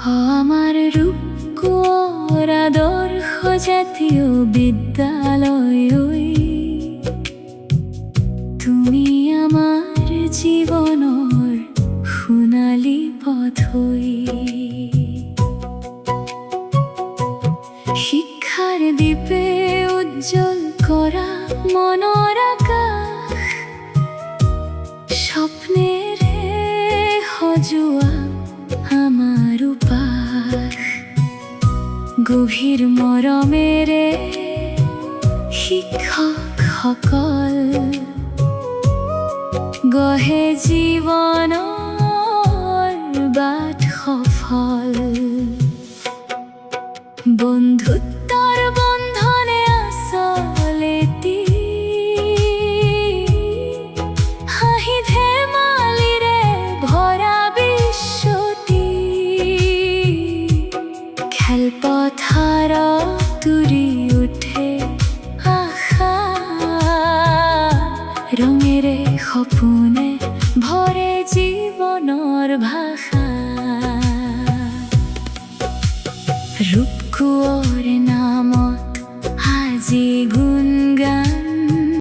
আমার রূপকুঁৱৰ আদৰ্শ জাতীয় বিদ্যালয় তুমি আমাৰ জীৱনৰ সোণালী পথ শিক্ষাৰ দীপে উজ্জ্বল কৰা মনৰ আকাশ স্বপ্নেৰে সজোৱা আমাৰ উপাস গভীৰ মৰমেৰে শিক্ষকসকল গঢ়ে জীৱনৰ বাট সফল বন্ধুত্বৰ বন্ধনে আচল এটি হাঁহি ধেমালিৰে ভৰা বিশ্বটি খেলপথাৰত উৰি উঠে আশা ৰঙেৰে সপোনে ভৰে জীৱনৰ ভাষা ৰূপকুঁৱৰ নামত আজি গুণগান